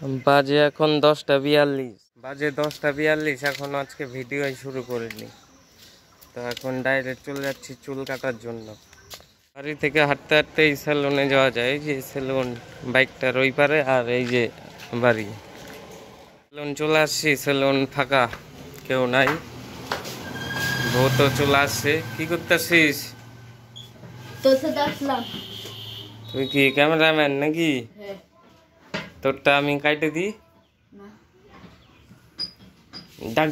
বাজে এখন 10টা 42, এখন আজকে ভিডিও শুরু করিনি। তো এখন ডাইরেক্ট চলে যাচ্ছি চুল কাটার জন্য। বাড়ি থেকে হাঁটতে হাঁটতে এই সেলুনে যাওয়া যায়, যে সেলুন বাইকটার ওই পারে, আর এই যে বাড়ি। সেলুন চলে আসছি, সেলুন ফাঁকা, কেউ নাই। বউ তো চলে আসছে। কি করতেছিস? তুই কি ক্যামেরাম্যান নাকি? তোরটা আমি কাটে দিই। ডাক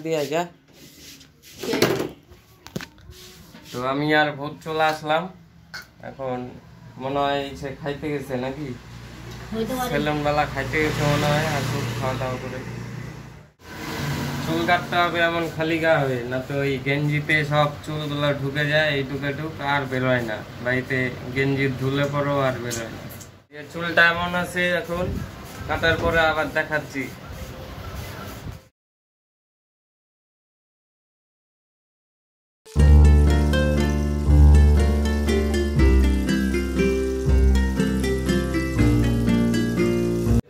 দিয়া যা। তো আমি আর ভূত চলে আসলাম। এখন মনে হয় সে খাইতে গেছে নাকি, সেলুন বেলা খাইতে গেছে মনে হয়। আর খাওয়া দাওয়া করে চুল কাটতে হবে, এমন খালি গা হবে না তো এই গেঞ্জিতে সব চুলগুলো ঢুকে যায়, এইটুকে ঢুক আর বেরোয় না। বাড়িতে গেঞ্জি ধুলে পরও আর বেরোয় না। চুলটা এমন আছে, এখন কাটার পরে আবার দেখাচ্ছি।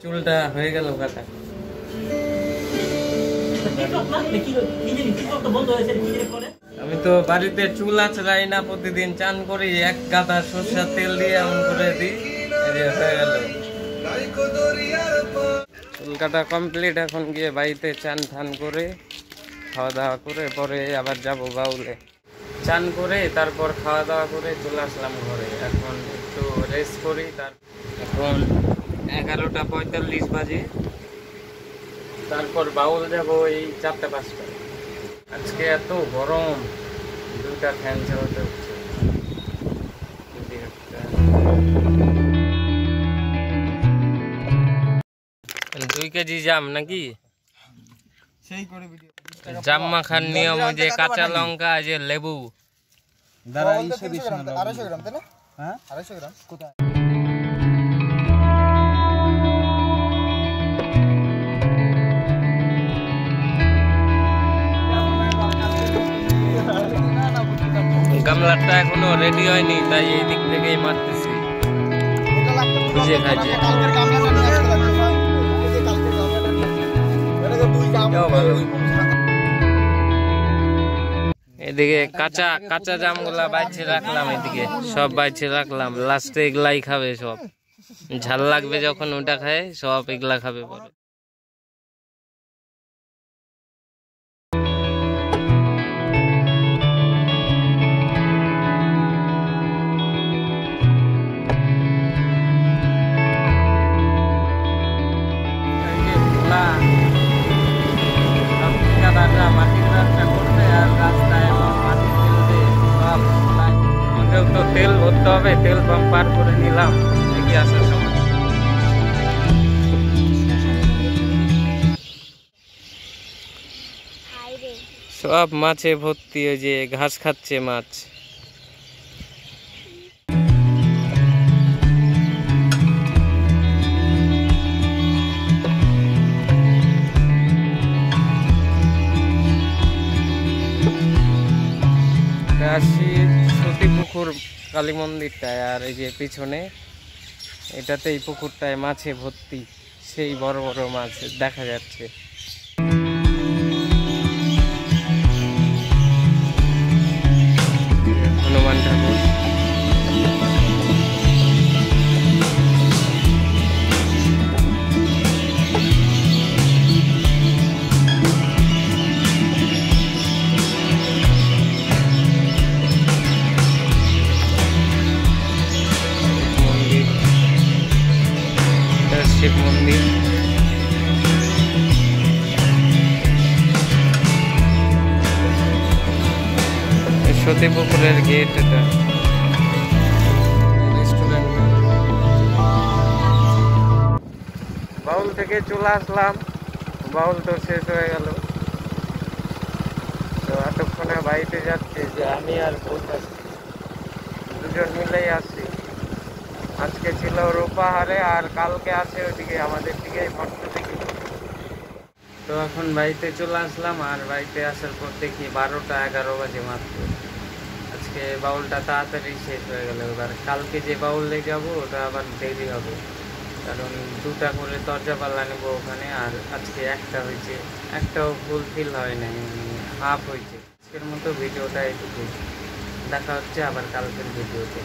চুলটা হয়ে গেল কাটা। আমি তো বাড়িতে চুল আঁচড়াই না, প্রতিদিন চান করি, এক গাদা সরষের তেল দিয়ে এমন করে দিই, হয়ে গেল চুল কাটা কমপ্লিট। এখন গিয়ে বাড়িতে চান ঠান করে খাওয়া দাওয়া করে পরে আবার যাব বাউলে। চান করে তারপর খাওয়া দাওয়া করে চলে আসলাম ঘরে। এখন একটু রেস্ট করি। এখন 11টা 45 বাজে। তারপর বাউল যাব এই 4টা 5টায়। আজকে এত গরম, 2টা ফ্যান চালাতে হচ্ছে। 2 কেজি জাম নাকি? জাম মাখার নিয়ম যে কাঁচা লঙ্কা, যে লেবু। 250 গ্রাম তাই না? হ্যাঁ 250 গ্রাম কোথায়? গামলাটা এখনো রেডি হয়নি, তাই এই দিক থেকেই মারতেছি। বুঝে খাইছে এদিকে কাঁচা কাঁচা জামগুলা বাইছে রাখলাম, এদিকে সব বাইছে রাখলাম। লাস্টে এগুলাই খাবে সব, ঝাল লাগবে যখন ওটা খায়, সব এগুলা খাবে পরে। তেল ভরতে হবে, তেল পাম্প পার করে নিলাম এগিয়ে আসার সময়। সব মাছে ভর্তি, ওই যে ঘাস খাচ্ছে মাছ। সতীপুকুর কালী মন্দিরটায়, আর এই যে পিছনে এটাতে, এই পুকুরটায় মাছে ভর্তি, সেই বড় বড় মাছ দেখা যাচ্ছে। হনুমান ঠাকুর। শিব মন্দির। সতীপুকুরের গেট এটা। রেস্টুরেন্ট। বাউল থেকে চলে আসলাম, বাউল তো শেষ হয়ে গেল। তো এতক্ষণে বাড়িতে যাচ্ছি, যে আমি আর ভূত আসছি, দুজন মিলেই আসছি। আজকে ছিল রূপাহারে, আর কালকে আছে ওইদিকে আমাদের দিকে মঠ দিকে। তো এখন বাড়িতে চলে আসলাম, আর বাড়িতে আসার পর দেখি 12টা 11 বাজে মাত্র। আজকে বাউলটা তাড়াতাড়ি শেষ হয়ে গেল। এবার কালকে যে বাউলে যাব ওটা আবার দেরি হবে, কারণ 2টা করে দরজা পাল্লা নেবো ওখানে, আর আজকে একটা হয়েছে, একটাও ফুলফিল হয় নাই, হাফ হয়েছে। আজকের মতো ভিডিওটা এটুকু, দেখা হচ্ছে আবার কালকের ভিডিওতে।